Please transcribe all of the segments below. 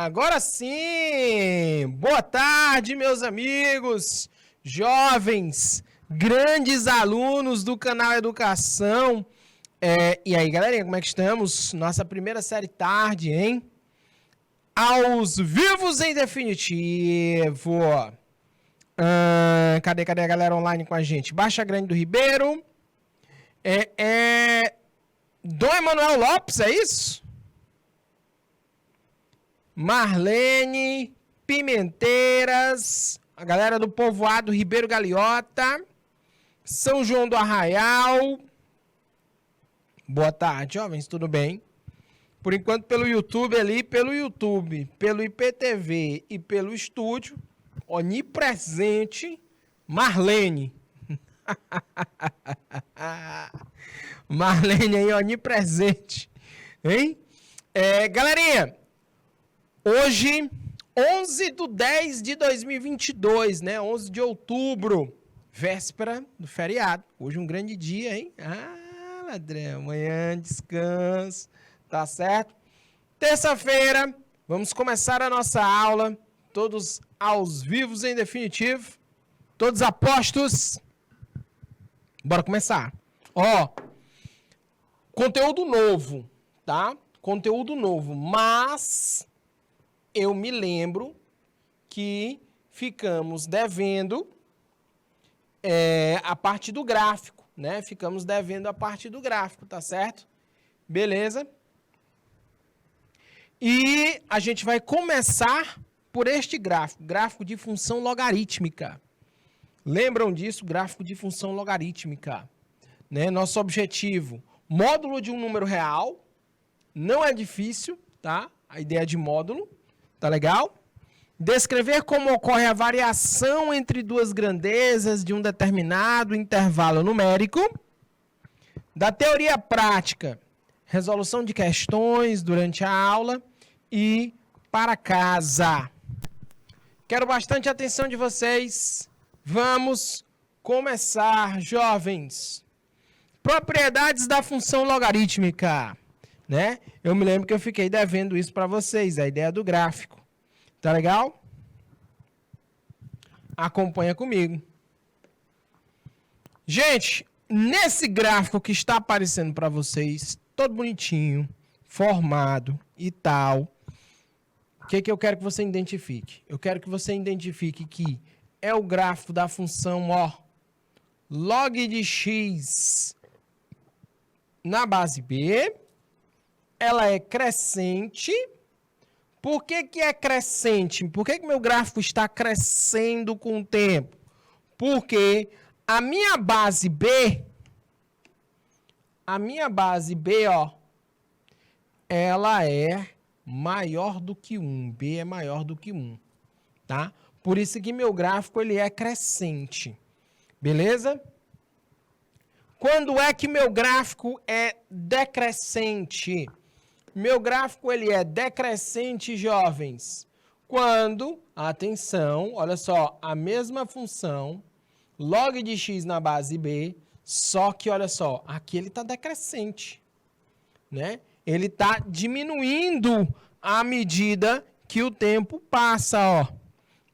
Agora sim! Boa tarde, meus amigos, jovens, grandes alunos do canal Educação. E aí, galerinha, como é que estamos? Nossa primeira série tarde, hein? Aos vivos em definitivo. Cadê a galera online com a gente? Baixa Grande do Ribeiro. Dom Emanuel Lopes, é isso? Marlene, Pimenteiras, a galera do povoado Ribeiro Galiota, São João do Arraial. Boa tarde, jovens, tudo bem? Por enquanto, pelo YouTube, pelo IPTV e pelo estúdio, onipresente, Marlene. Marlene aí, onipresente, hein? Galerinha, hoje, 11/10/2022, né? 11 de outubro, véspera do feriado. Hoje um grande dia, hein? Ladrão, amanhã descanso, tá certo? Terça-feira, vamos começar a nossa aula, todos aos vivos em definitivo, todos apostos. Bora começar. Conteúdo novo, tá? Conteúdo novo, mas eu me lembro que ficamos devendo a parte do gráfico, né? Ficamos devendo a parte do gráfico, tá certo? Beleza? E a gente vai começar por este gráfico, gráfico de função logarítmica. Lembram disso? Gráfico de função logarítmica, né? Nosso objetivo, módulo de um número real, não é difícil, tá? A ideia de módulo. Tá legal? Descrever como ocorre a variação entre duas grandezas de um determinado intervalo numérico. Da teoria prática, resolução de questões durante a aula e para casa. Quero bastante atenção de vocês. Vamos começar, jovens. Propriedades da função logarítmica. Né? Eu me lembro que eu fiquei devendo isso para vocês, a ideia do gráfico. Tá legal? Acompanha comigo. Gente, nesse gráfico que está aparecendo para vocês, todo bonitinho, formado e tal, o que eu quero que você identifique? Eu quero que você identifique que é o gráfico da função, log de x na base b. Ela é crescente. Por que é crescente? Por que meu gráfico está crescendo com o tempo? Porque a minha base B, ela é maior do que 1. B é maior do que 1, tá? Por isso que meu gráfico ele é crescente. Beleza? Quando é que meu gráfico é decrescente? Meu gráfico ele é decrescente, jovens, quando, atenção, olha só, a mesma função, log de x na base b, só que, olha só, aqui ele está decrescente, né? Ele está diminuindo à medida que o tempo passa,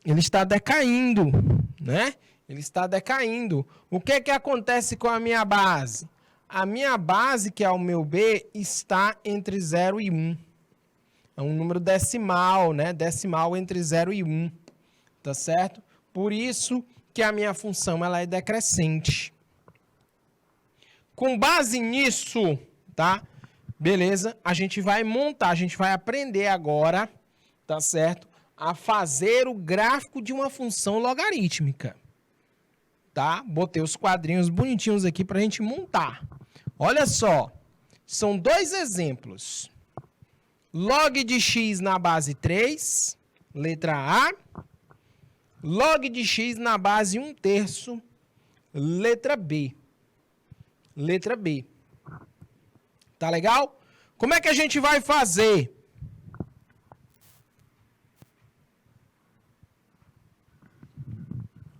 Ele está decaindo, né? Ele está decaindo. O que acontece com a minha base? A minha base, que é o meu B, está entre 0 e 1. É um número decimal, né? Decimal entre 0 e 1. Tá certo? Por isso que a minha função ela é decrescente. Com base nisso, tá? Beleza? A gente vai montar, a gente vai aprender agora, tá certo? A fazer o gráfico de uma função logarítmica. Tá? Botei os quadrinhos bonitinhos aqui pra gente montar. Olha só, são dois exemplos. Log de x na base 3, letra A. Log de x na base 1/3, letra B. Letra B. Tá legal? Como é que a gente vai fazer?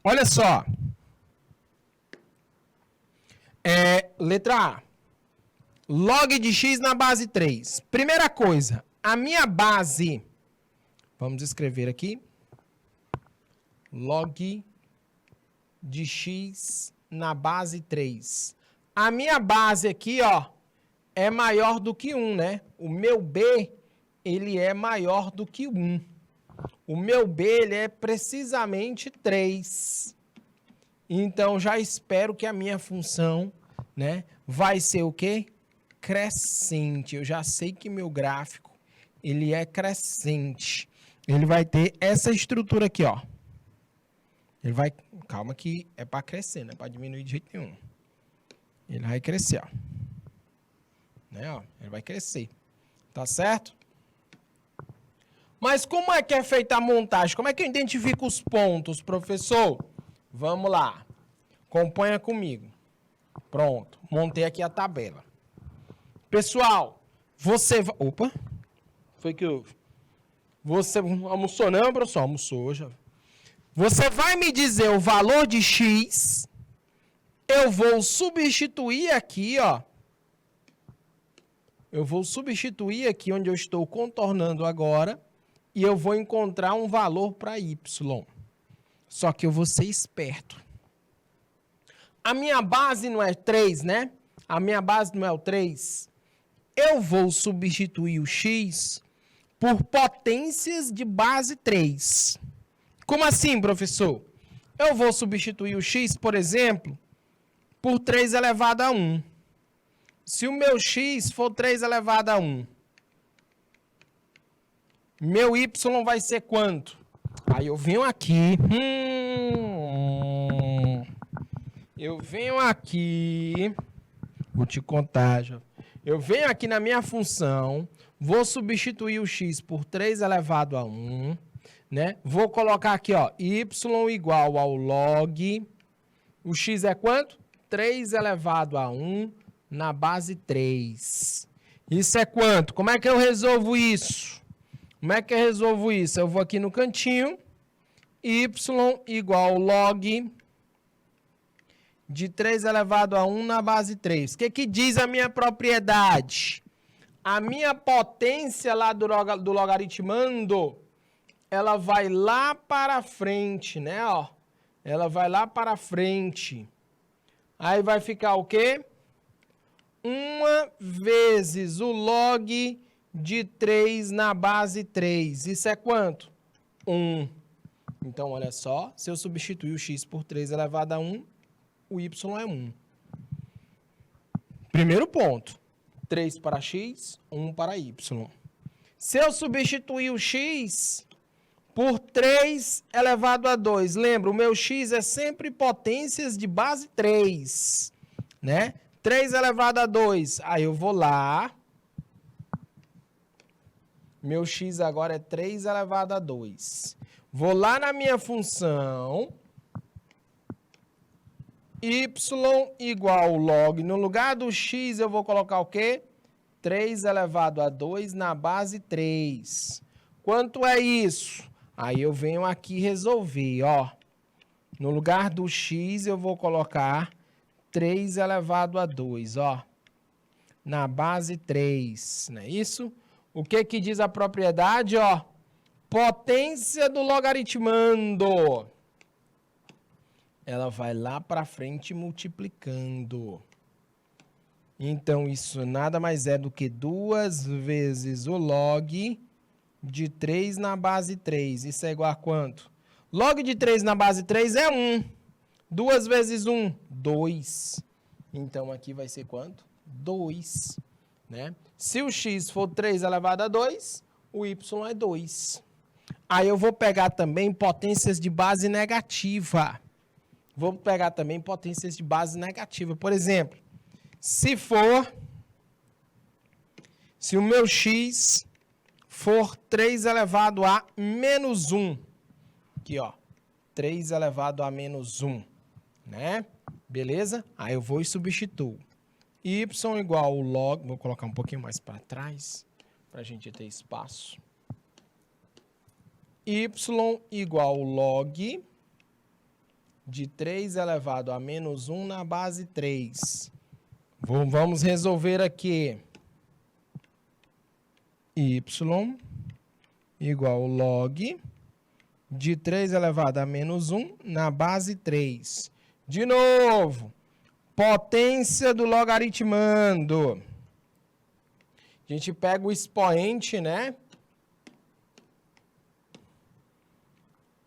Olha só. Letra A. Log de x na base 3. Primeira coisa, a minha base Vamos escrever aqui. Log de x na base 3. A minha base aqui, ó, é maior do que 1, né? O meu b, ele é maior do que 1. O meu b, ele é precisamente 3. Então, já espero que a minha função, né, vai ser o quê? Crescente. Eu já sei que meu gráfico, ele é crescente. Ele vai ter essa estrutura aqui, ó. Ele vai... Calma que é para crescer, não é para diminuir de jeito nenhum. Ele vai crescer, ó. Né, ó. Ele vai crescer. Tá certo? Mas como é que é feita a montagem? Como é que eu identifico os pontos, professor? Vamos lá. Acompanha comigo. Pronto. Montei aqui a tabela. Pessoal, você... Opa. Foi que eu... Você almoçou não, professor? Almoçou já. Você vai me dizer o valor de x. Eu vou substituir aqui, ó. Eu vou substituir aqui onde eu estou contornando agora. E eu vou encontrar um valor para y. Só que eu vou ser esperto. A minha base não é 3, né? A minha base não é o 3. Eu vou substituir o x por potências de base 3. Como assim, professor? Eu vou substituir o x, por exemplo, por 3 elevado a 1. Se o meu x for 3 elevado a 1, meu y vai ser quanto? Aí eu venho aqui. Eu venho aqui. Vou te contar, já. Eu venho aqui na minha função. Vou substituir o x por 3 elevado a 1. Né? Vou colocar aqui, ó, y igual ao log. O x é quanto? 3 elevado a 1 na base 3. Isso é quanto? Como é que eu resolvo isso? Como é que eu resolvo isso? Eu vou aqui no cantinho. Y igual ao log de 3 elevado a 1 na base 3. O que diz a minha propriedade? A minha potência lá do logaritmando, ela vai lá para frente, né? Ó, ela vai lá para frente. Aí vai ficar o quê? 1 vezes o log de 3 na base 3. Isso é quanto? 1. Então, olha só. Se eu substituir o x por 3 elevado a 1, o y é 1. Primeiro ponto. 3 para x, 1 para y. Se eu substituir o x por 3 elevado a 2, lembra, o meu x é sempre potências de base 3, né? 3 elevado a 2, aí eu vou lá. Meu x agora é 3 elevado a 2. Vou lá na minha função. Y igual ao log. No lugar do x eu vou colocar o quê? 3 elevado a 2 na base 3. Quanto é isso? Aí eu venho aqui resolver, ó. No lugar do x eu vou colocar 3 elevado a 2, ó. Na base 3, não é isso? O que que diz a propriedade, ó? Potência do logaritmando. Ela vai lá para frente multiplicando. Então, isso nada mais é do que 2 vezes o log de 3 na base 3. Isso é igual a quanto? Log de 3 na base 3 é 1. 2 vezes 1, 2. Então, aqui vai ser quanto? 2. Né? Se o x for 3 elevado a 2, o y é 2. Aí eu vou pegar também potências de base negativa. Vou pegar também potências de base negativa. Por exemplo, se o meu x for 3 elevado a menos 1. Aqui, ó. 3 elevado a menos 1. Né? Beleza? Aí eu vou e substituo. Y igual ao log... Vou colocar um pouquinho mais para trás, para a gente ter espaço. Y igual ao log de 3 elevado a menos 1 na base 3. Vamos resolver aqui. Y igual ao log de 3 elevado a menos 1 na base 3. De novo, potência do logaritmando. A gente pega o expoente, né?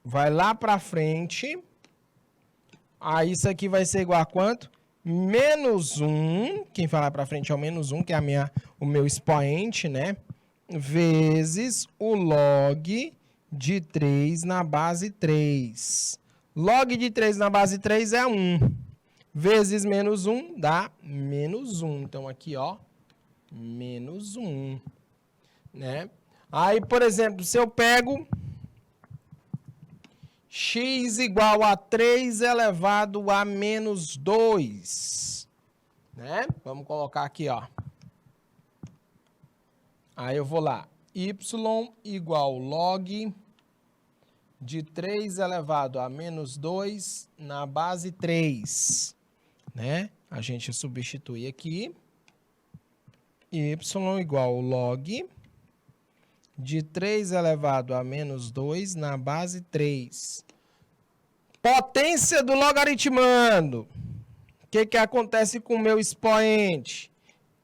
Vai lá para frente. Aí isso aqui vai ser igual a quanto? Menos 1, quem vai lá para frente é o menos 1, que é o meu expoente, né? Vezes o log de 3 na base 3. Log de 3 na base 3 é 1. Vezes menos 1 dá menos 1. Então, aqui, ó, menos 1. Né? Aí, por exemplo, se eu pego x igual a 3 elevado a menos 2. Né? Vamos colocar aqui, ó. Aí eu vou lá. Y igual log de 3 elevado a menos 2 na base 3. Né? A gente substitui aqui. Y igual log de 3 elevado a menos 2 na base 3. Potência do logaritmando. O que acontece com o meu expoente?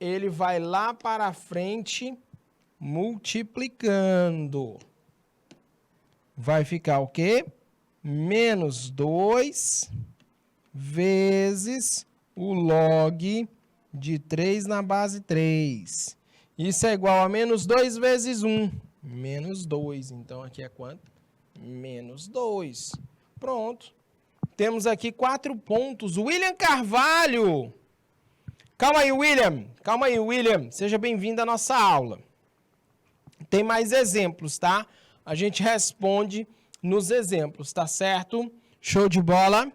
Ele vai lá para frente multiplicando. Vai ficar o quê? Menos 2 vezes o log de 3 na base 3. Isso é igual a menos 2 vezes 1. Menos 2. Então, aqui é quanto? Menos 2. Pronto. Temos aqui 4 pontos. William Carvalho. Calma aí, William. Calma aí, William. Seja bem-vindo à nossa aula. Tem mais exemplos, tá? A gente responde nos exemplos, tá certo? Show de bola.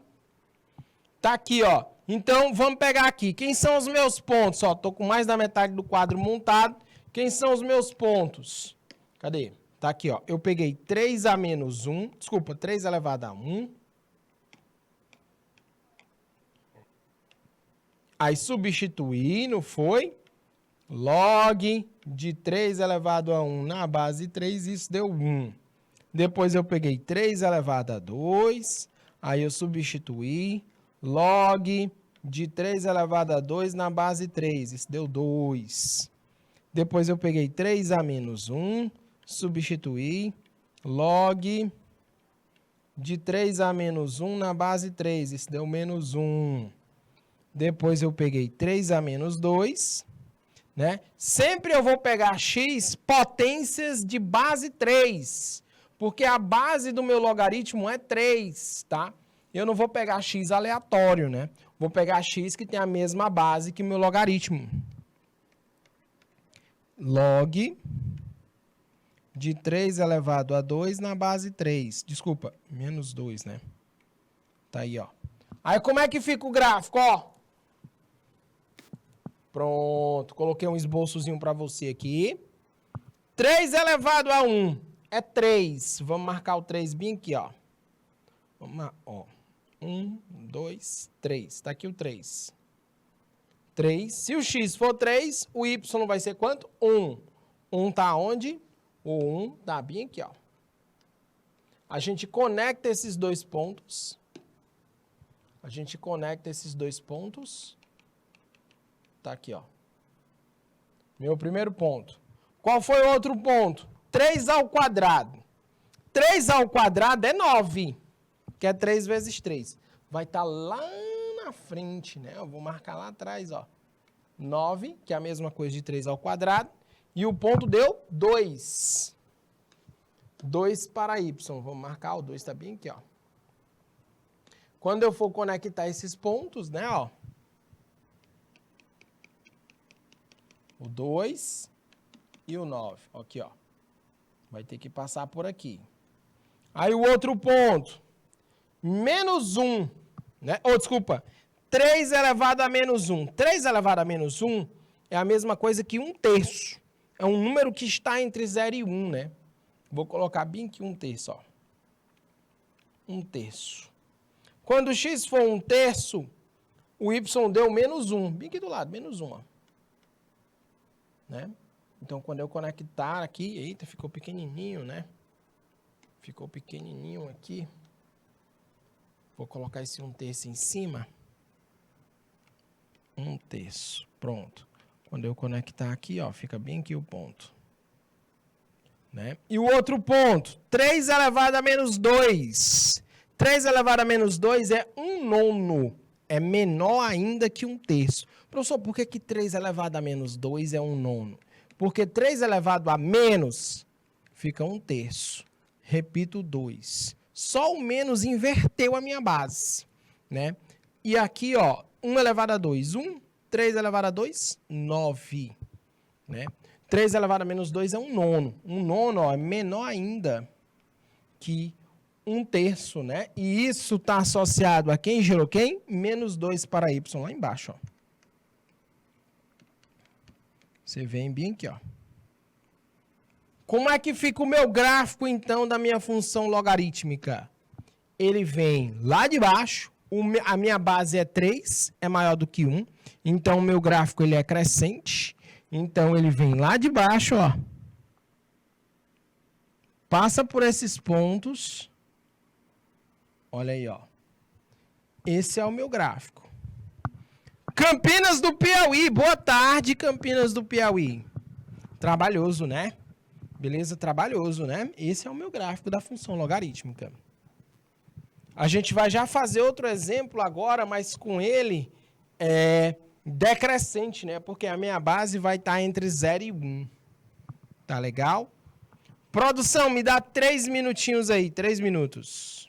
Tá aqui, ó. Então, vamos pegar aqui. Quem são os meus pontos? Ó, tô com mais da metade do quadro montado. Quem são os meus pontos? Cadê? Tá aqui, ó. Eu peguei 3 a menos 1. Desculpa, 3 elevado a 1. Aí substituí, não foi? Log de 3 elevado a 1 na base 3, isso deu 1. Depois eu peguei 3 elevado a 2. Aí eu substituí. Log de 3 elevado a 2 na base 3, isso deu 2. Depois eu peguei 3 a menos 1, substituí. Log de 3 a menos 1 na base 3, isso deu menos 1. Depois eu peguei 3 a menos 2, né? Sempre eu vou pegar x potências de base 3, porque a base do meu logaritmo é 3, tá? Eu não vou pegar x aleatório, né? Vou pegar x que tem a mesma base que o meu logaritmo. Log de 3 elevado a 2 na base 3. Desculpa, menos 2, né? Tá aí, ó. Aí como é que fica o gráfico, ó? Pronto, coloquei um esboçozinho para você aqui. 3 elevado a 1 é 3. Vamos marcar o 3 bem aqui, ó. Vamos lá, ó. 1, 2, 3. Tá aqui o 3. 3. Se o x for 3, o y vai ser quanto? 1. 1 tá onde? O 1 tá bem aqui, ó. A gente conecta esses dois pontos. Tá aqui, ó. Meu primeiro ponto. Qual foi o outro ponto? 3 ao quadrado. 3 ao quadrado é 9. Que é 3 vezes 3. Vai estar lá na frente, né? Eu vou marcar lá atrás, ó. 9, que é a mesma coisa de 3 ao quadrado. E o ponto deu 2. 2 para y. Vou marcar, o 2 está bem aqui, ó. Quando eu for conectar esses pontos, né, ó. O 2 e o 9. Aqui, ó. Vai ter que passar por aqui. Aí o outro ponto. Menos 1. Né? Desculpa. 3 elevado a menos 1. 3 elevado a menos 1 é a mesma coisa que 1/3. É um número que está entre 0 e 1, né? Vou colocar bem aqui 1/3, ó. 1/3. Quando x for 1/3, o y deu menos 1. Bem aqui do lado, menos 1, ó. Né? Então, quando eu conectar aqui, eita, ficou pequenininho, né? Ficou pequenininho aqui. Vou colocar esse 1/3 em cima. 1/3, pronto. Quando eu conectar aqui, ó, fica bem aqui o ponto. Né? E o outro ponto, 3 elevado a menos 2. 3 elevado a menos 2 é 1/9. É menor ainda que 1/3. Professor, por que 3 elevado a menos 2 é 1/9? Porque 3 elevado a menos fica 1/3. Repito, 2. Só o menos inverteu a minha base. Né? E aqui, ó, 1 elevado a 2, 1. 3 elevado a 2, 9. Né? 3 elevado a menos 2 é 1/9. 1/9, ó, é menor ainda que 1/3, né? E isso está associado a quem gerou quem? Menos 2 para y lá embaixo, ó. Você vem bem aqui, ó. Como é que fica o meu gráfico, então, da minha função logarítmica? Ele vem lá de baixo, a minha base é 3, é maior do que 1. Então, o meu gráfico ele é crescente. Então, ele vem lá de baixo, ó. Passa por esses pontos. Olha aí, ó. Esse é o meu gráfico. Campinas do Piauí. Boa tarde, Campinas do Piauí. Trabalhoso, né? Beleza? Trabalhoso, né? Esse é o meu gráfico da função logarítmica. A gente vai já fazer outro exemplo agora, mas com ele decrescente, né? Porque a minha base vai estar entre 0 e 1. Tá legal? Produção, me dá 3 minutinhos aí. 3 minutos.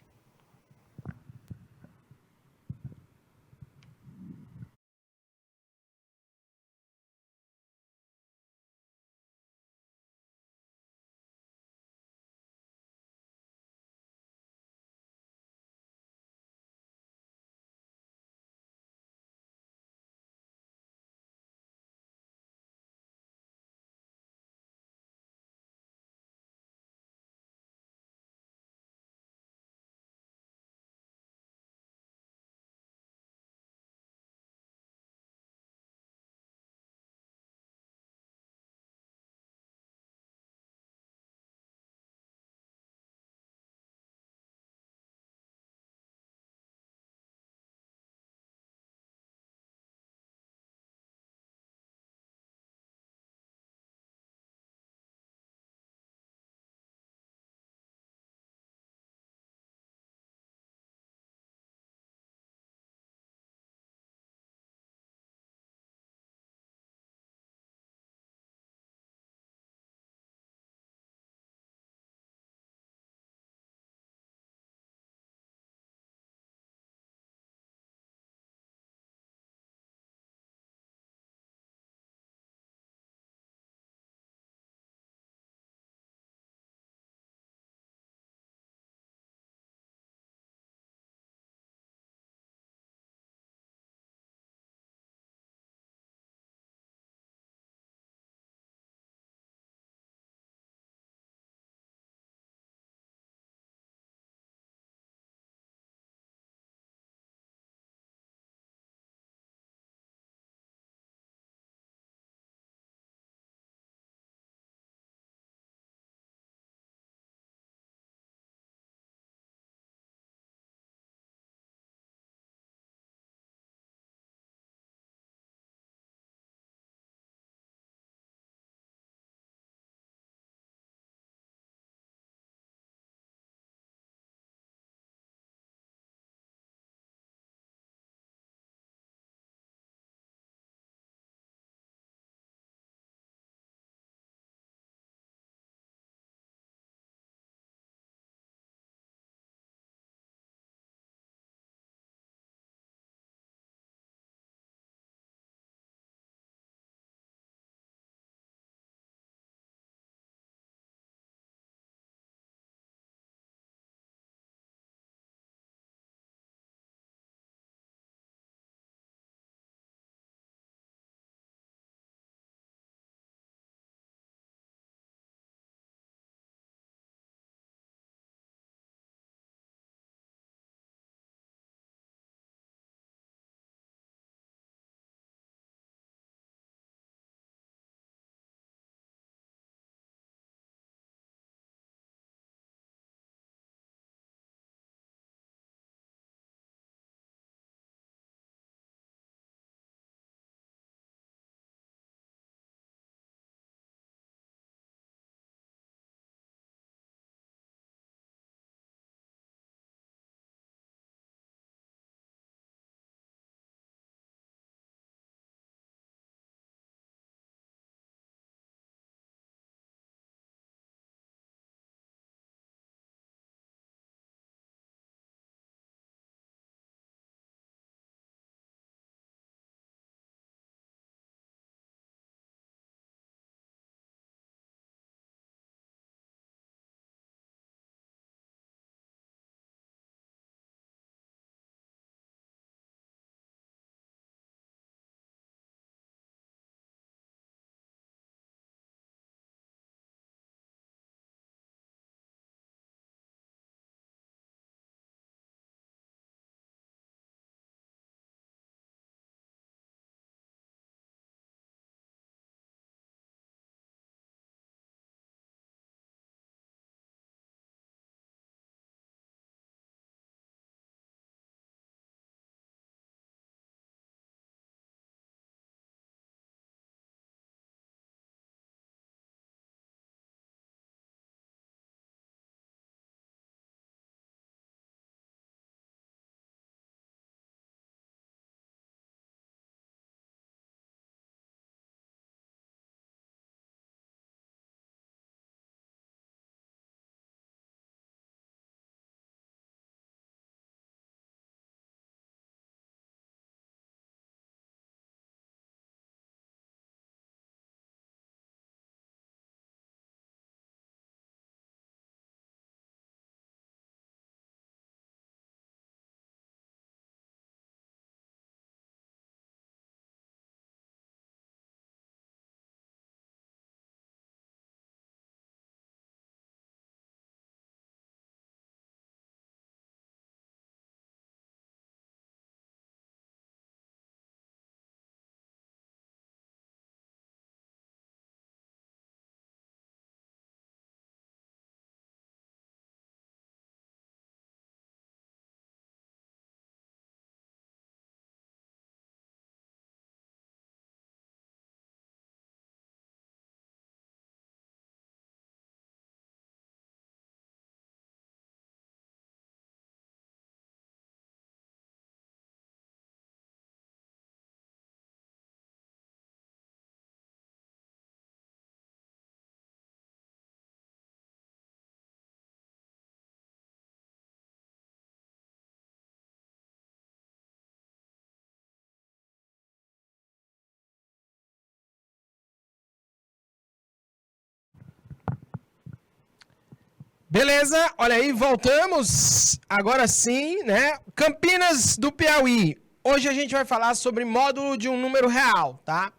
Beleza, olha aí, voltamos. Agora sim, né? Campinas do Piauí. Hoje a gente vai falar sobre módulo de um número real, tá?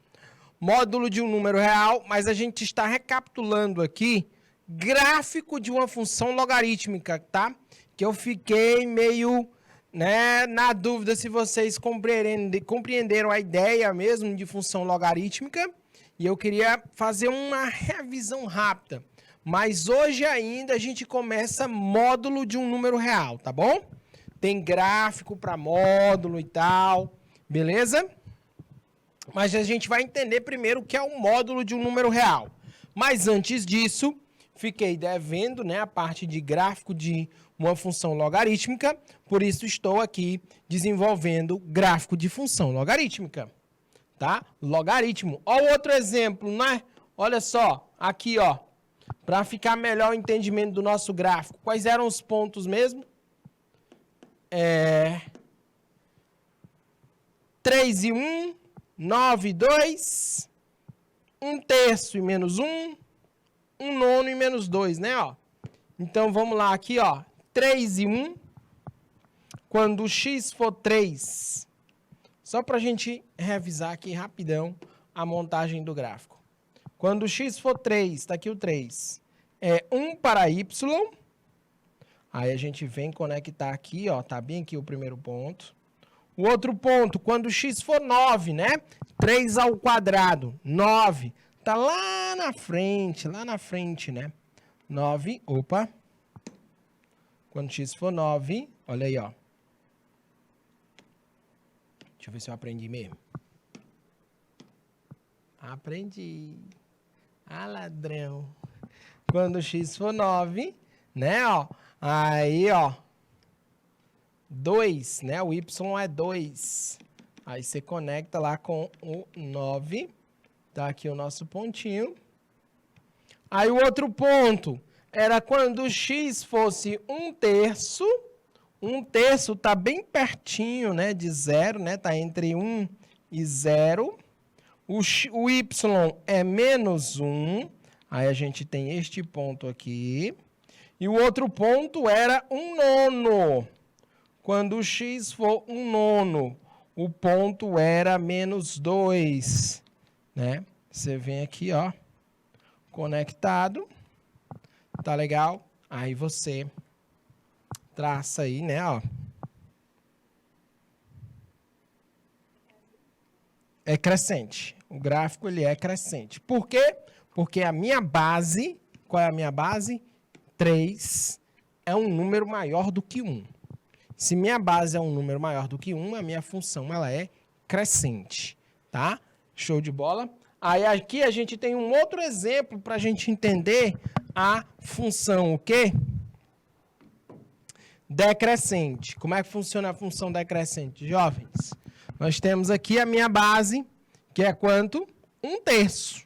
Módulo de um número real, mas a gente está recapitulando aqui gráfico de uma função logarítmica, tá? Que eu fiquei meio, né, na dúvida se vocês compreenderam a ideia mesmo de função logarítmica. E eu queria fazer uma revisão rápida. Mas hoje ainda a gente começa módulo de um número real, tá bom? Tem gráfico para módulo e tal, beleza? Mas a gente vai entender primeiro o que é um módulo de um número real. Mas antes disso, fiquei devendo, né, a parte de gráfico de uma função logarítmica, por isso estou aqui desenvolvendo gráfico de função logarítmica, tá? Logaritmo. Ó, outro exemplo, né? Olha só, aqui, ó. Para ficar melhor o entendimento do nosso gráfico. Quais eram os pontos mesmo? 3 e 1, 9 e 2, 1/3 e menos 1, 1/9 e menos 2, né? Ó. Então, vamos lá aqui, ó. 3 e 1, quando o x for 3. Só para a gente revisar aqui rapidão a montagem do gráfico. Quando o x for 3, está aqui o 3, é 1 para y. Aí a gente vem conectar aqui, ó, tá bem aqui o primeiro ponto. O outro ponto, quando o x for 9, né? 3 ao quadrado, 9. Tá lá na frente, né? 9, opa. Quando x for 9, olha aí, ó. Deixa eu ver se eu aprendi mesmo. Aprendi. Ah, ladrão. Quando o x for 9, né, ó. Aí, ó. 2, né? O y é 2. Aí você conecta lá com o 9. Tá aqui o nosso pontinho. Aí o outro ponto era quando o x fosse 1/3. 1/3 tá bem pertinho, né, de 0, né? Tá entre 1 e 0. O y é menos 1, aí a gente tem este ponto aqui. E o outro ponto era 1/9. Quando o x for 1/9, o ponto era menos 2. Né? Você vem aqui, ó, conectado. Tá legal? Aí você traça aí, né, ó. É crescente. O gráfico, ele é crescente. Por quê? Porque a minha base, qual é a minha base? 3 é um número maior do que 1. Se minha base é um número maior do que 1, a minha função, ela é crescente, tá? Show de bola? Aí aqui a gente tem um outro exemplo para a gente entender a função, o quê? Decrescente. Como é que funciona a função decrescente, jovens? Nós temos aqui a minha base, que é quanto? 1/3.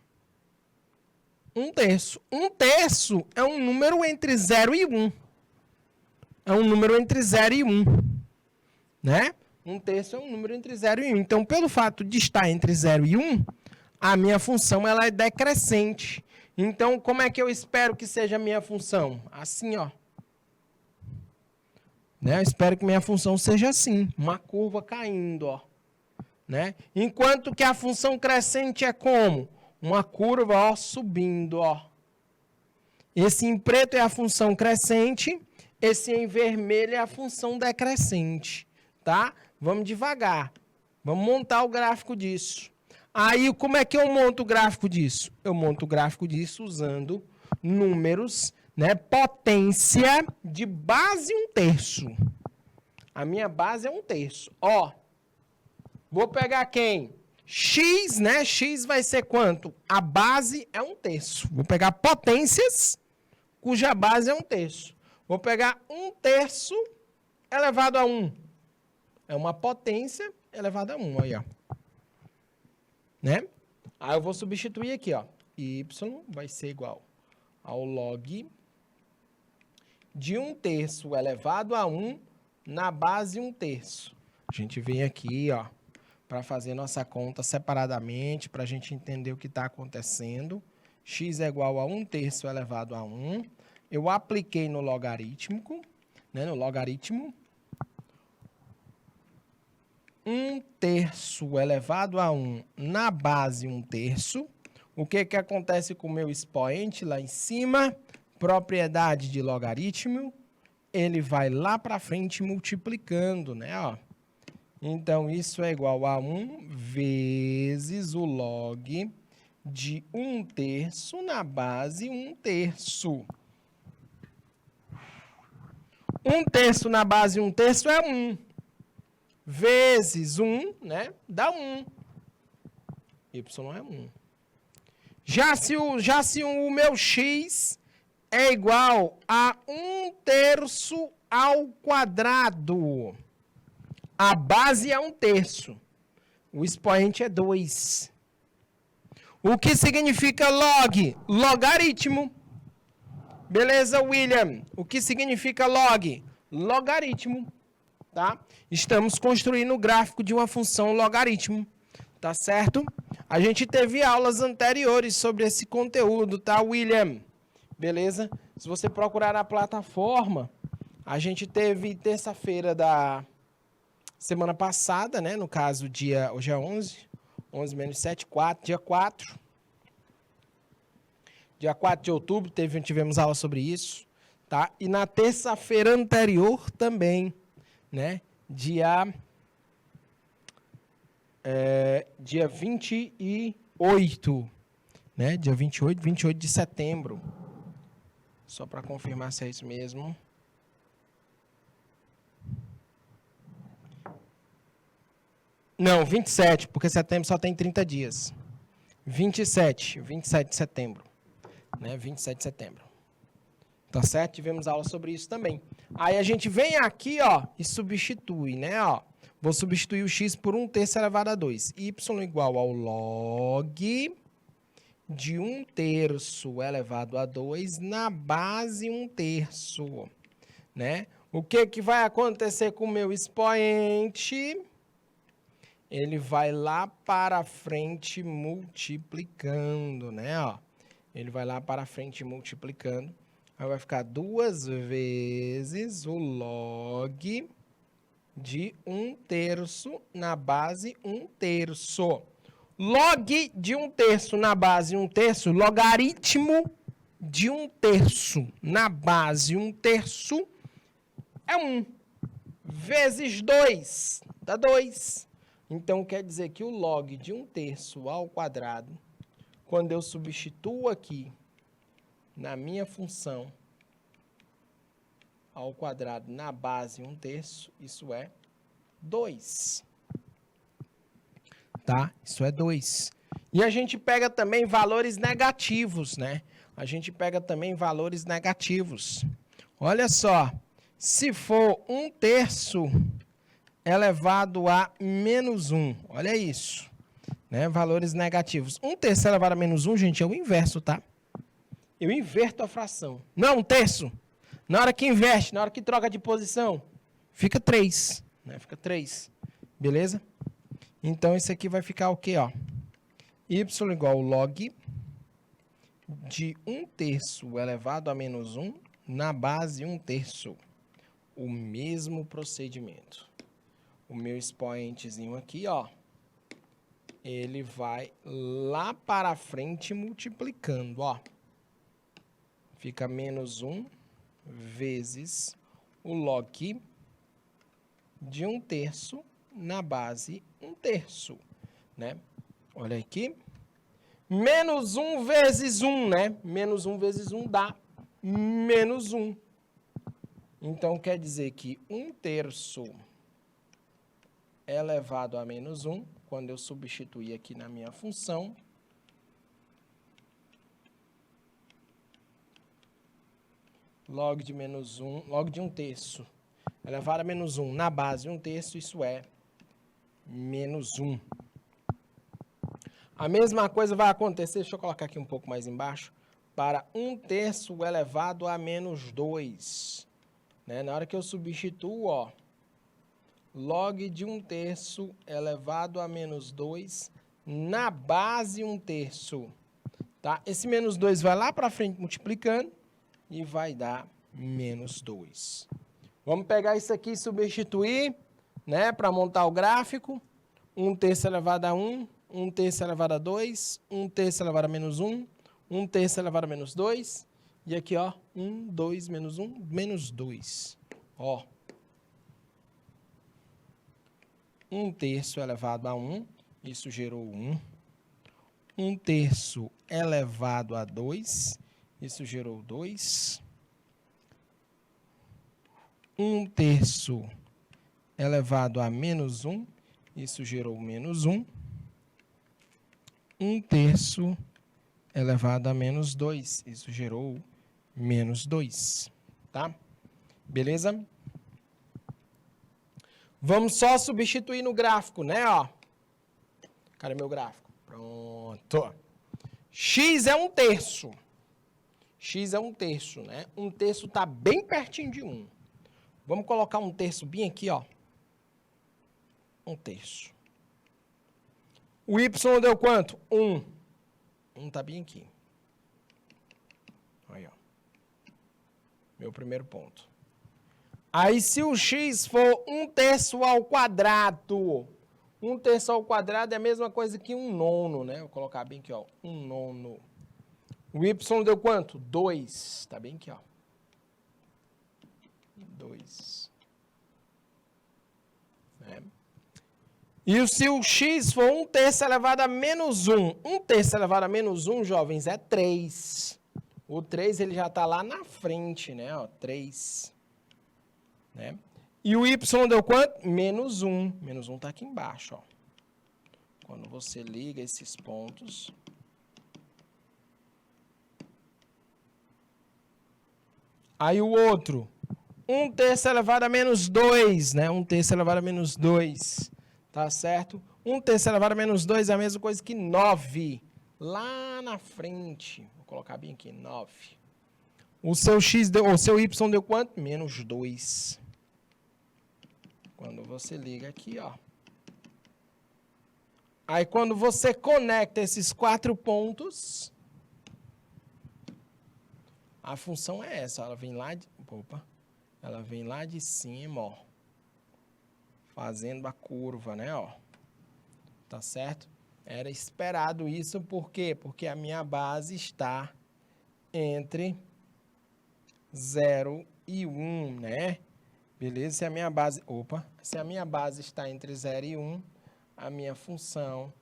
1/3. 1/3 é um número entre 0 e 1. É um número entre 0 e 1. Né? 1/3 é um número entre 0 e 1. Então, pelo fato de estar entre 0 e 1, a minha função ela é decrescente. Então, como é que eu espero que seja a minha função? Assim, ó. Né? Eu espero que minha função seja assim, uma curva caindo, ó. Né? Enquanto que a função crescente é como? Uma curva, ó, subindo, ó. Esse em preto é a função crescente, esse em vermelho é a função decrescente, tá? Vamos devagar. Vamos montar o gráfico disso. Aí, como é que eu monto o gráfico disso? Eu monto o gráfico disso usando números, né? Potência de base 1/3. A minha base é 1/3. Ó, vou pegar quem? X, né? X vai ser quanto? A base é 1/3. Vou pegar potências cuja base é 1/3. Vou pegar 1/3 elevado a 1. É uma potência elevada a 1, aí, ó. Né? Aí eu vou substituir aqui, ó. Y vai ser igual ao log de 1/3 elevado a 1 na base 1/3. A gente vem aqui, ó, para fazer nossa conta separadamente, para a gente entender o que está acontecendo. X é igual a 1/3 elevado a 1. eu apliquei no logarítmico, né, no logaritmo, 1/3 elevado a 1 na base 1/3. O que acontece com o meu expoente lá em cima? Propriedade de logaritmo, ele vai lá para frente multiplicando, né? Ó. Então, isso é igual a 1 vezes o log de 1/3 na base 1/3. 1/3 na base 1/3 é 1. Vezes 1, né? Dá 1. Y é 1. Já se o meu x é igual a 1/3 ao quadrado. A base é 1/3. O expoente é 2. O que significa log? Logaritmo. Beleza, William? O que significa log? Logaritmo. Tá? Estamos construindo o gráfico de uma função logaritmo. Tá certo? A gente teve aulas anteriores sobre esse conteúdo, tá, William? Beleza? Se você procurar na plataforma, a gente teve terça-feira da semana passada, né? No caso, hoje é 11 menos 7, 4, dia 4. Dia 4 de outubro tivemos aula sobre isso, tá? E na terça-feira anterior também, né? Dia 28, né? Dia 28 de setembro. Só para confirmar se é isso mesmo. Não, 27, porque setembro só tem 30 dias. 27 de setembro. Né? 27 de setembro. Tá certo? Tivemos aula sobre isso também. Aí a gente vem aqui, ó, e substitui, né? Ó, vou substituir o x por 1/3 elevado a 2. Y igual ao log de 1/3 elevado a 2 na base 1/3. Né? O que vai acontecer com o meu expoente? Ele vai lá para frente multiplicando, né? Ó, ele vai lá para frente multiplicando. Aí vai ficar 2 vezes o log de 1/3 na base 1/3. Log de 1/3 na base 1/3, logaritmo de 1/3 na base 1/3 é 1. Vezes 2, dá 2. Então, quer dizer que o log de 1/3 ao quadrado, quando eu substituo aqui na minha função ao quadrado na base 1/3, isso é 2. Tá? Isso é 2. E a gente pega também valores negativos, né? A gente pega também valores negativos. Olha só, se for 1/3 elevado a menos 1, olha isso, né? Valores negativos. 1/3 elevado a menos 1, gente, é o inverso, tá? Eu inverto a fração. Não, 1/3. Na hora que inverte, na hora que troca de posição, fica 3. Né? Fica 3. Beleza? Então, isso aqui vai ficar o quê? Ó? Y igual ao log de 1/3 elevado a menos 1 na base 1/3. O mesmo procedimento. O meu expoentezinho aqui, ó, ele vai lá para frente multiplicando, ó. Fica menos 1 vezes o log de 1/3 na base 1/3, né? Olha aqui. Menos 1 vezes 1, né? Menos 1 vezes 1 dá menos 1. Então, quer dizer que 1/3 elevado a menos 1, quando eu substituir aqui na minha função, log de menos 1, log de 1/3 elevado a menos 1 na base 1/3, isso é menos 1. A mesma coisa vai acontecer, deixa eu colocar aqui um pouco mais embaixo, para 1/3 elevado a menos 2. Né? Na hora que eu substituo, ó, log de 1/3 elevado a menos 2 na base 1/3. Tá? Esse menos 2 vai lá para frente multiplicando. e vai dar menos 2. Vamos pegar isso aqui e substituir, né, para montar o gráfico. 1/3 elevado a 1, 1/3 elevado a 2, 1/3 elevado a menos 1, 1/3 elevado a menos 2. E aqui, ó, 1, 2, menos 1, menos 2. Ó. 1/3 elevado a 1, isso gerou 1. 1/3 elevado a 2, isso gerou 2. 1/3 elevado a menos 1, isso gerou menos 1. 1/3 elevado a menos 2, isso gerou menos 2, tá? Beleza? Vamos só substituir no gráfico, né, ó. Cadê meu gráfico? Pronto. X é 1/3. X é 1/3, né? 1/3 tá bem pertinho de 1. Vamos colocar 1/3 bem aqui, ó. 1/3. O Y deu quanto? 1. 1 tá bem aqui. Aí, ó. Meu primeiro ponto. Aí, se o x for 1/3 ao quadrado, 1/3 ao quadrado é a mesma coisa que 1/9, né? Vou colocar bem aqui, ó. 1/9. O y deu quanto? 2. Tá bem aqui, ó. 2. E se o x for 1/3 elevado a menos 1, 1/3 elevado a menos 1, jovens, é 3. O 3, ele já está lá na frente, né? Ó, 3. Né? E o y deu quanto? Menos 1. Menos 1 está aqui embaixo, ó. Quando você liga esses pontos... Aí o outro, 1/3 elevado a menos 2, né? 1/3 elevado a menos 2, tá certo? 1/3 elevado a menos 2 é a mesma coisa que 9, lá na frente. Vou colocar bem aqui, 9. O seu x deu, o seu y deu quanto? Menos 2. Quando você liga aqui, ó. Aí quando você conecta esses 4 pontos, a função é essa, ela vem lá de, ela vem lá de cima, ó, fazendo a curva, né, ó. Tá certo? Era esperado isso, por quê? Porque a minha base está entre 0 e 1, né? Beleza? Se a minha base, se a minha base está entre 0 e 1, a minha função,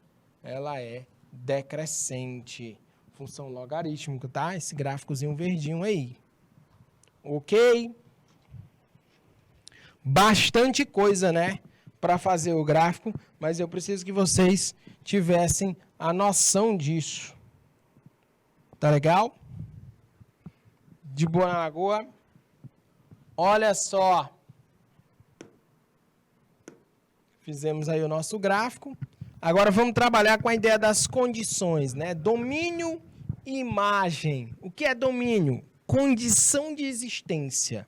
ela é decrescente. Função logarítmica, tá? Esse gráficozinho verdinho aí. Ok? Bastante coisa, né? Para fazer o gráfico, mas eu preciso que vocês tivessem a noção disso. Tá legal? De boa na lagoa? Olha só. Fizemos aí o nosso gráfico. Agora vamos trabalhar com a ideia das condições, né? Domínio e imagem. O que é domínio? Condição de existência.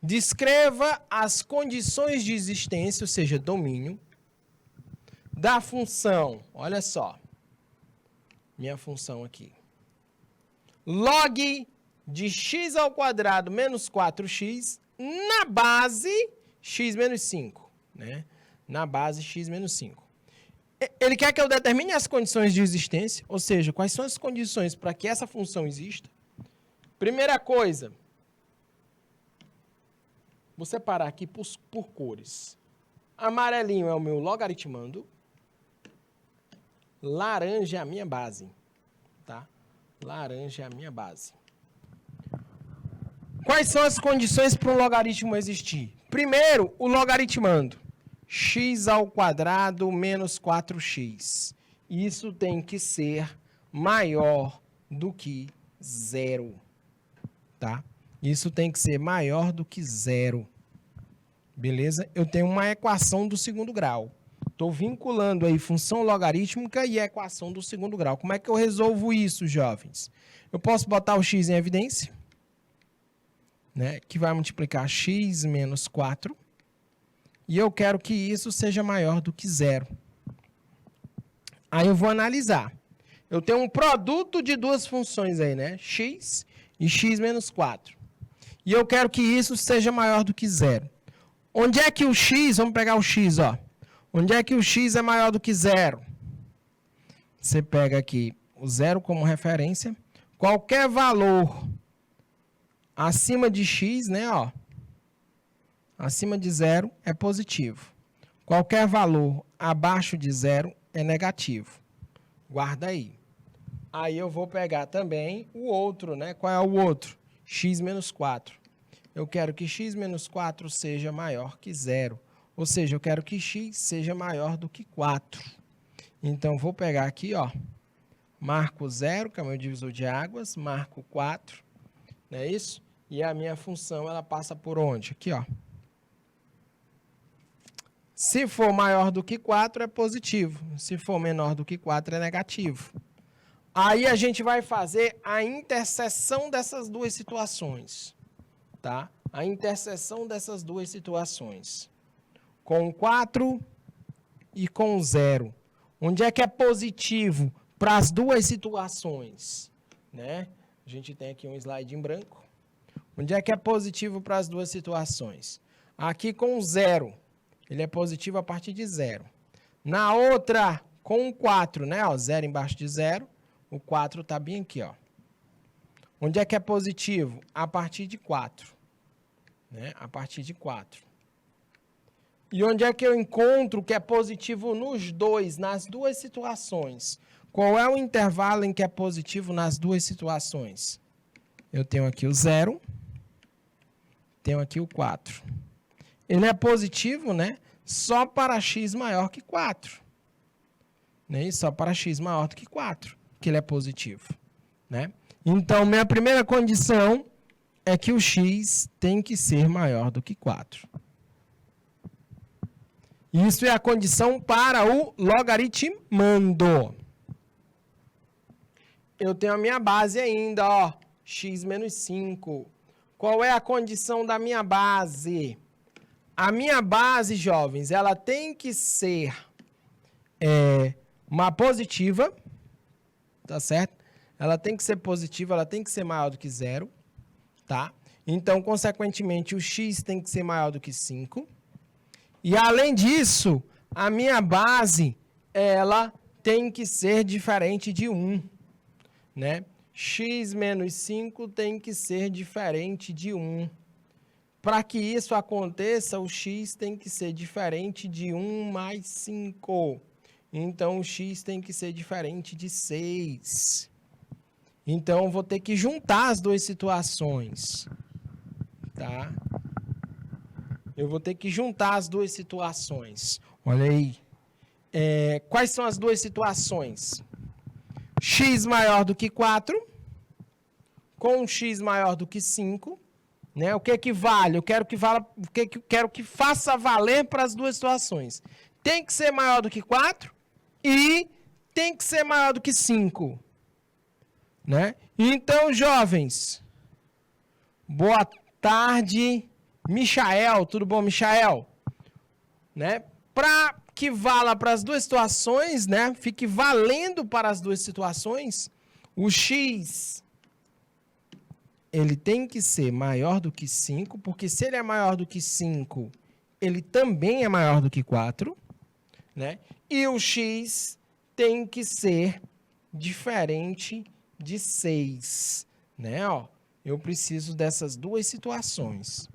Descreva as condições de existência, ou seja, domínio, da função. Olha só. Minha função aqui. Log de x ao quadrado menos 4x na base x menos 5, né? Na base x menos 5. Ele quer que eu determine as condições de existência, ou seja, quais são as condições para que essa função exista. Primeira coisa, vou separar aqui por cores. Amarelinho é o meu logaritmando, laranja é a minha base, tá? Laranja é a minha base. Quais são as condições para um logaritmo existir? Primeiro, o logaritmando. X ao quadrado menos 4x. Isso tem que ser maior do que 0. Tá? Isso tem que ser maior do que 0. Beleza? Eu tenho uma equação do segundo grau. Estou vinculando aí função logarítmica e equação do segundo grau. Como é que eu resolvo isso, jovens? Eu posso botar o x em evidência, né? Que vai multiplicar x menos 4. E eu quero que isso seja maior do que 0. Aí eu vou analisar. Eu tenho um produto de duas funções aí, né? X e x menos 4. E eu quero que isso seja maior do que zero. Onde é que o x, vamos pegar o x, ó. Onde é que o x é maior do que zero? Você pega aqui o zero como referência. Qualquer valor acima de x, né, ó, acima de zero é positivo. Qualquer valor abaixo de zero é negativo. Guarda aí. Aí eu vou pegar também o outro, né? Qual é o outro? X menos 4. Eu quero que x menos 4 seja maior que zero. Ou seja, eu quero que x seja maior do que 4. Então, vou pegar aqui, ó. Marco 0, que é o meu divisor de águas. Marco 4. Não é isso? E a minha função, ela passa por onde? Aqui, ó. Se for maior do que 4, é positivo. Se for menor do que 4, é negativo. Aí a gente vai fazer a interseção dessas duas situações. Tá? A interseção dessas duas situações. Com 4 e com 0. Onde é que é positivo para as duas situações? Né? A gente tem aqui um slide em branco. Onde é que é positivo para as duas situações? Aqui com 0. Ele é positivo a partir de 0. Na outra, com 4, né? 0 embaixo de 0. O 4 está bem aqui, ó. Onde é que é positivo? A partir de 4. Né? A partir de 4. E onde é que eu encontro que é positivo nos dois, nas duas situações? Qual é o intervalo em que é positivo nas duas situações? Eu tenho aqui o 0, tenho aqui o 4. Ele é positivo, né? Só para x maior que 4. Né? Só para x maior do que 4, que ele é positivo. Né? Então, minha primeira condição é que o x tem que ser maior do que 4. Isso é a condição para o logaritmando. Eu tenho a minha base ainda, ó, x menos 5. Qual é a condição da minha base? A minha base, jovens, ela tem que ser uma positiva, tá certo? Ela tem que ser positiva, ela tem que ser maior do que 0, tá? Então, consequentemente, o x tem que ser maior do que 5. E, além disso, a minha base, ela tem que ser diferente de 1, né? X menos 5 tem que ser diferente de 1. Para que isso aconteça, o x tem que ser diferente de 1 mais 5. Então, o x tem que ser diferente de 6. Então, eu vou ter que juntar as duas situações. Tá? Eu vou ter que juntar as duas situações. Olha aí. Quais são as duas situações? X maior do que 4, com x maior do que 5. Né? O que vale? Eu quero que faça valer para as duas situações. Tem que ser maior do que 4 e tem que ser maior do que 5. Né? Então, jovens, boa tarde. Michael, tudo bom, Michael? Né? Para que vala para as duas situações, né? Fique valendo para as duas situações, o x ele tem que ser maior do que 5, porque se ele é maior do que 5, ele também é maior do que 4, né? E o x tem que ser diferente de 6, né? Ó, eu preciso dessas duas situações.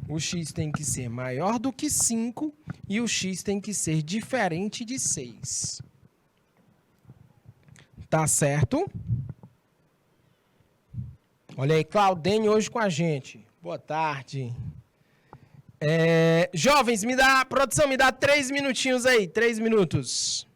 O x tem que ser maior do que 5 e o x tem que ser diferente de 6. Tá certo? Olha aí, Claudene hoje com a gente. Boa tarde. Jovens, produção, me dá 3 minutinhos aí, 3 minutos.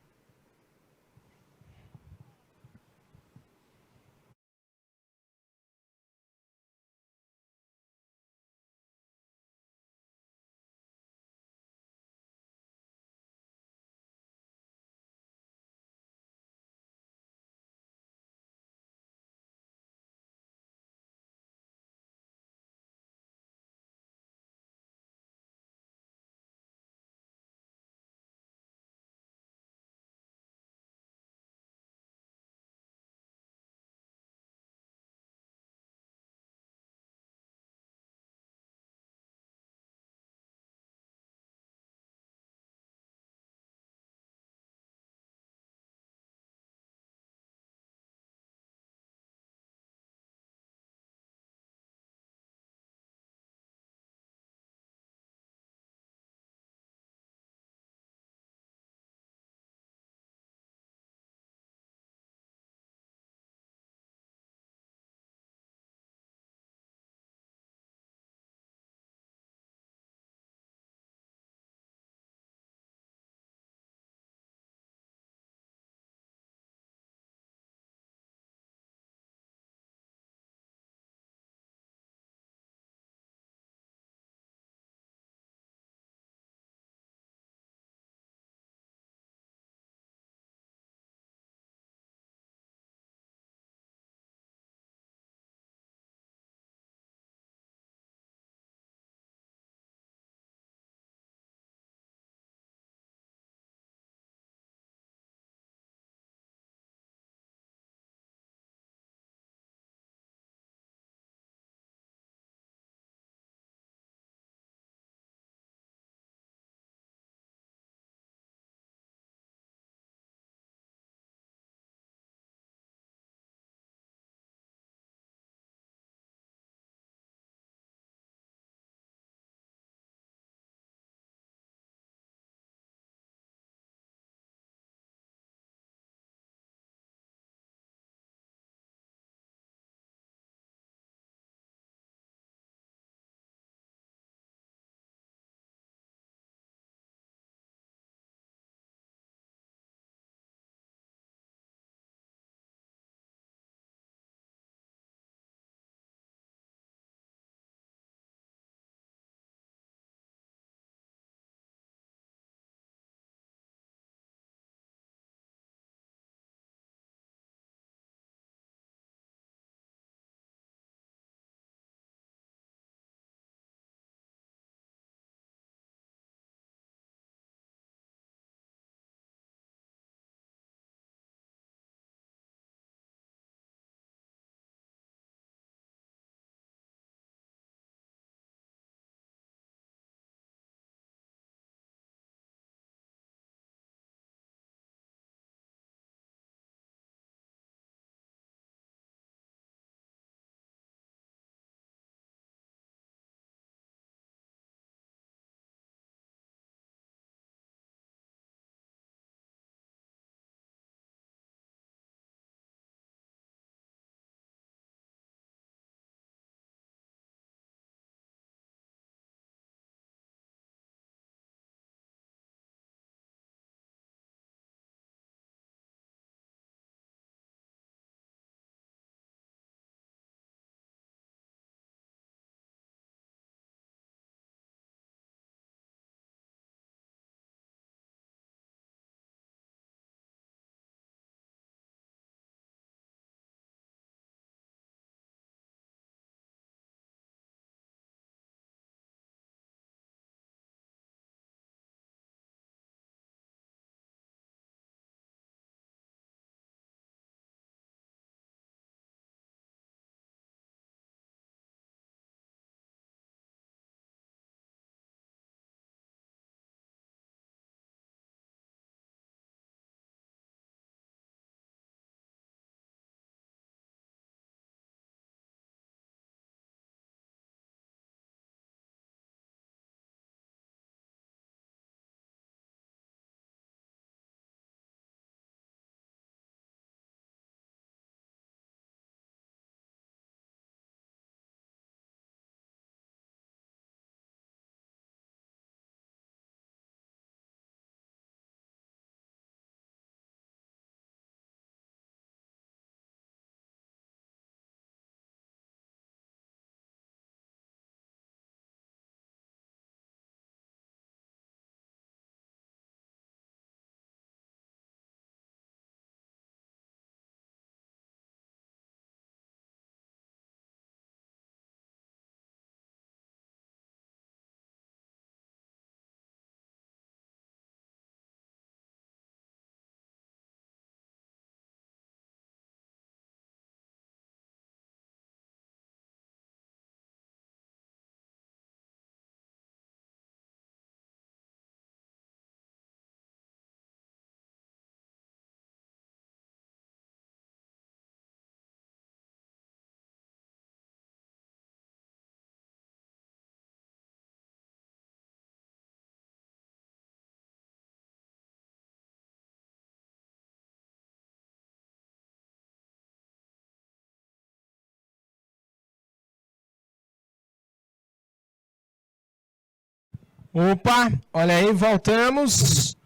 Opa, olha aí, voltamos.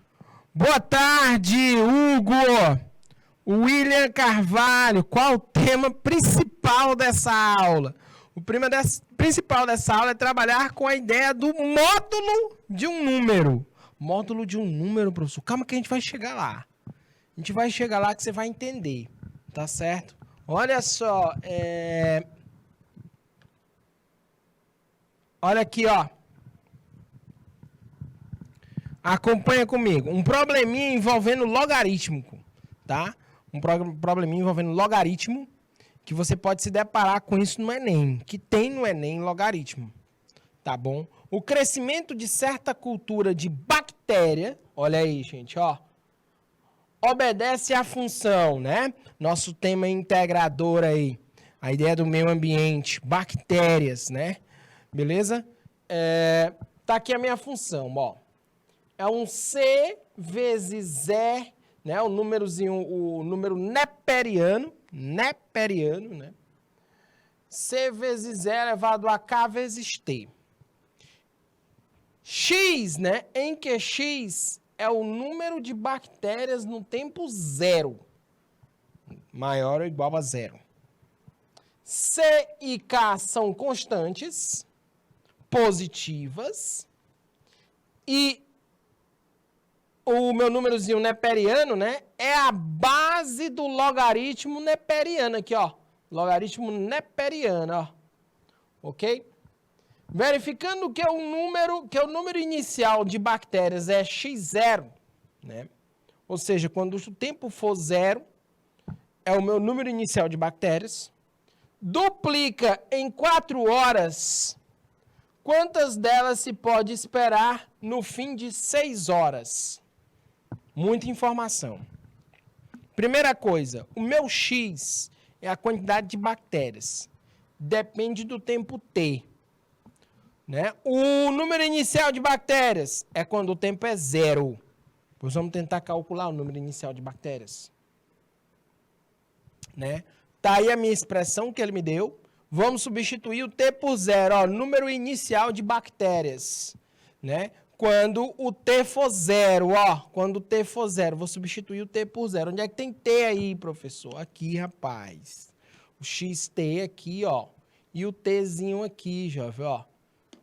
Boa tarde, Hugo. William Carvalho, qual o tema principal dessa aula? O principal dessa aula é trabalhar com a ideia do módulo de um número. Módulo de um número, professor. Calma que a gente vai chegar lá. A gente vai chegar lá que você vai entender. Tá certo? Olha só. Olha aqui, ó. Acompanha comigo. Um probleminha envolvendo logarítmico, tá? Um probleminha envolvendo logaritmo, que você pode se deparar com isso no Enem, que tem no Enem logaritmo, tá bom? O crescimento de certa cultura de bactéria, olha aí, gente, ó, obedece à função, né? Nosso tema integrador aí, a ideia do meio ambiente, bactérias, né? Beleza? Tá aqui a minha função, ó. É um C vezes E, né? O número neperiano, né? C vezes E elevado a K vezes T. X, né? Em que X é o número de bactérias no tempo zero, maior ou igual a zero. C e K são constantes positivas e o meu númerozinho neperiano, né, é a base do logaritmo neperiano aqui, ó. Logaritmo neperiano, ó. Ok? Verificando que o número inicial de bactérias é x0, né? Ou seja, quando o tempo for zero, é o meu número inicial de bactérias. Duplica em 4 horas. Quantas delas se pode esperar no fim de 6 horas? Muita informação. Primeira coisa, o meu X é a quantidade de bactérias. Depende do tempo T. Né? O número inicial de bactérias é quando o tempo é zero. Pois vamos tentar calcular o número inicial de bactérias. Né? Tá aí a minha expressão que ele me deu. Vamos substituir o T por zero. Ó, número inicial de bactérias. Né? Quando o T for zero, ó. Quando o T for zero, vou substituir o T por zero. Onde é que tem T aí, professor? Aqui, rapaz. O XT aqui, ó. E o Tzinho aqui, jovem, ó.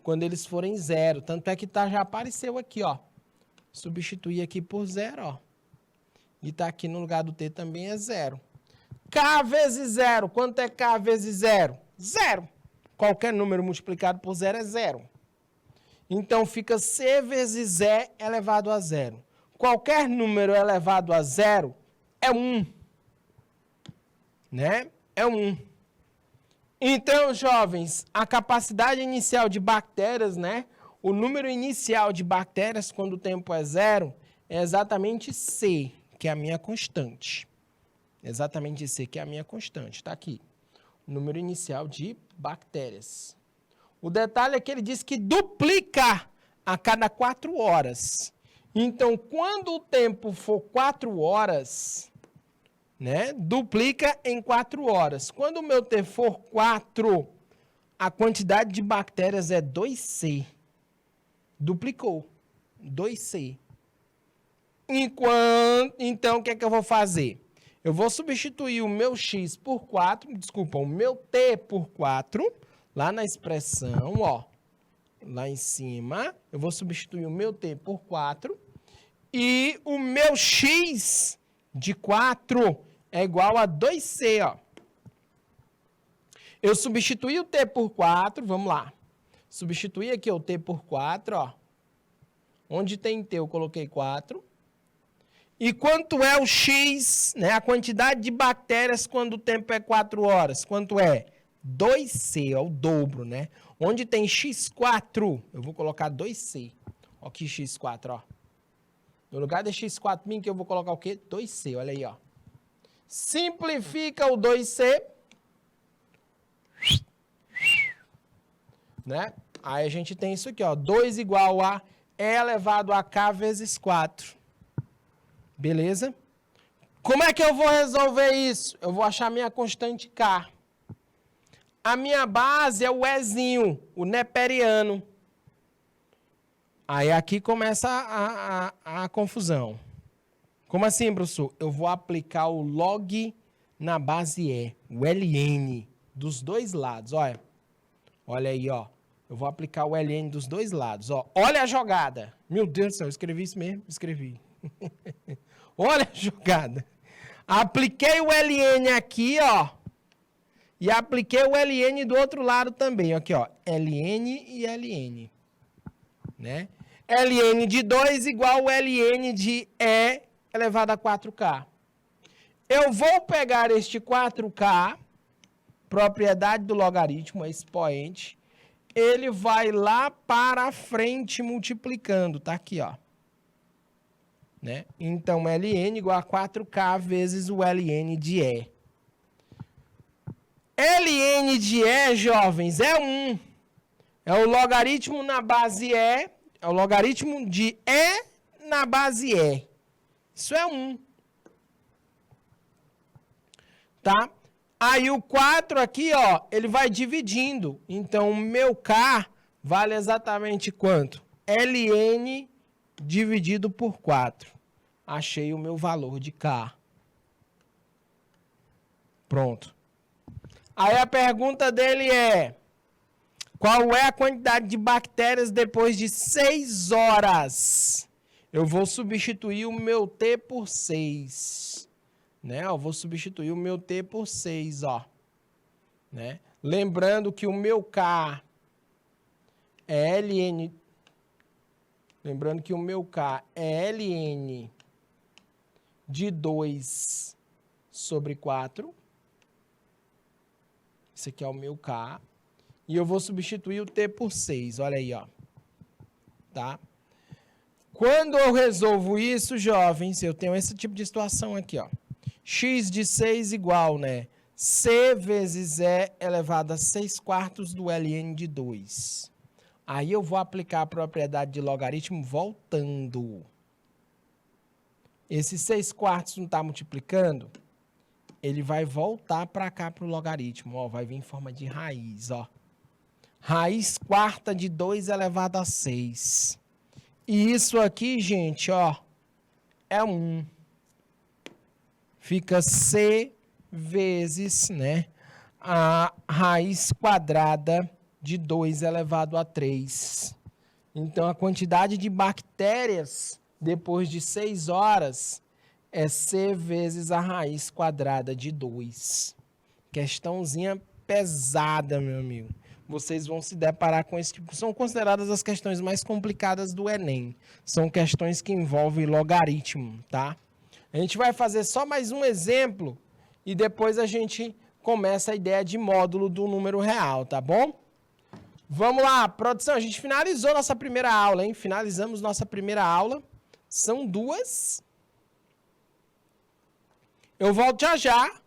Quando eles forem zero. Tanto é que já apareceu aqui, ó. Substituir aqui por zero, ó. E tá aqui no lugar do T também é zero. K vezes zero. Quanto é K vezes zero? Zero. Qualquer número multiplicado por zero é zero. Então, fica C vezes E elevado a zero. Qualquer número elevado a zero é 1. Né? É 1. Então, jovens, a capacidade inicial de bactérias, né? O número inicial de bactérias quando o tempo é zero é exatamente C, que é a minha constante. Exatamente C, que é a minha constante. Está aqui. O número inicial de bactérias. O detalhe é que ele diz que duplica a cada 4 horas. Então, quando o tempo for 4 horas, né, duplica em 4 horas. Quando o meu T for 4, a quantidade de bactérias é 2C. Duplicou. 2C. Então, o que é que eu vou fazer? Eu vou substituir o meu X por 4, desculpa, o meu T por 4, lá na expressão, ó, lá em cima, eu vou substituir o meu T por 4, e o meu X de 4 é igual a 2C, ó. Eu substituí o T por 4, vamos lá. Substituí aqui o T por 4, ó. Onde tem T eu coloquei 4. E quanto é o X, né? A quantidade de bactérias quando o tempo é 4 horas? Quanto é? 2C, ó, o dobro, né? Onde tem X4, eu vou colocar 2C. Ó, aqui X4, ó. No lugar de X4 min, que eu vou colocar o quê? 2C, olha aí, ó. Simplifica o 2C. Né? Aí a gente tem isso aqui, ó. 2 igual a E elevado a K vezes 4. Beleza? Como é que eu vou resolver isso? Eu vou achar minha constante K. A minha base é o Ezinho, o neperiano. Aí aqui começa a confusão. Como assim, professor? Eu vou aplicar o log na base E, o ln, dos dois lados, olha. Olha aí, ó. Eu vou aplicar o ln dos dois lados, ó. Olha a jogada. Meu Deus do céu, eu escrevi isso mesmo? Escrevi. Olha a jogada. Apliquei o ln aqui, ó. E apliquei o ln do outro lado também, aqui, ó. ln e ln, né? ln de 2 igual o ln de E elevado a 4K. Eu vou pegar este 4K, propriedade do logaritmo, expoente, ele vai lá para frente multiplicando, tá aqui, ó. Né? Então, ln igual a 4K vezes o ln de E. ln de E, jovens, é 1. É o logaritmo na base E, é o logaritmo de E na base E. Isso é 1. Tá? Aí o 4 aqui, ó, ele vai dividindo. Então, o meu K vale exatamente quanto? ln dividido por 4. Achei o meu valor de K. Pronto. Aí a pergunta dele é: qual é a quantidade de bactérias depois de 6 horas? Eu vou substituir o meu T por 6. Né? Eu vou substituir o meu T por 6, ó. Né? Lembrando que o meu K é ln. Lembrando que o meu K é ln de 2 sobre 4. Esse aqui é o meu K. E eu vou substituir o T por 6. Olha aí, ó. Tá? Quando eu resolvo isso, jovens, eu tenho esse tipo de situação aqui, ó. X de 6 igual, né? C vezes E elevado a 6/4 do ln de 2. Aí eu vou aplicar a propriedade de logaritmo voltando. Esse 6/4 não está multiplicando? Ele vai voltar para cá para o logaritmo. Ó, vai vir em forma de raiz, ó. Raiz quarta de 2 elevado a 6. E isso aqui, gente, ó, é 1. Fica C vezes, né, a raiz quadrada de 2 elevado a 3. Então, a quantidade de bactérias depois de 6 horas é C vezes a raiz quadrada de 2. Questãozinha pesada, meu amigo. Vocês vão se deparar com esse tipo. São consideradas as questões mais complicadas do Enem. São questões que envolvem logaritmo, tá? A gente vai fazer só mais um exemplo e depois a gente começa a ideia de módulo do número real, tá bom? Vamos lá, produção, a gente finalizou nossa primeira aula, hein? Finalizamos nossa primeira aula. São 2. Eu volto já já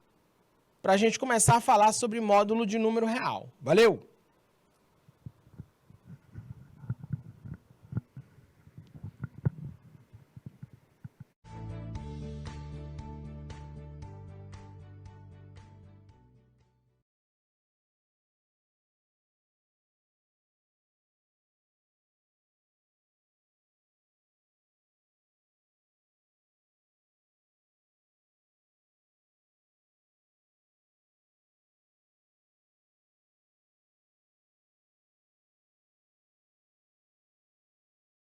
para a gente começar a falar sobre módulo de número real. Valeu!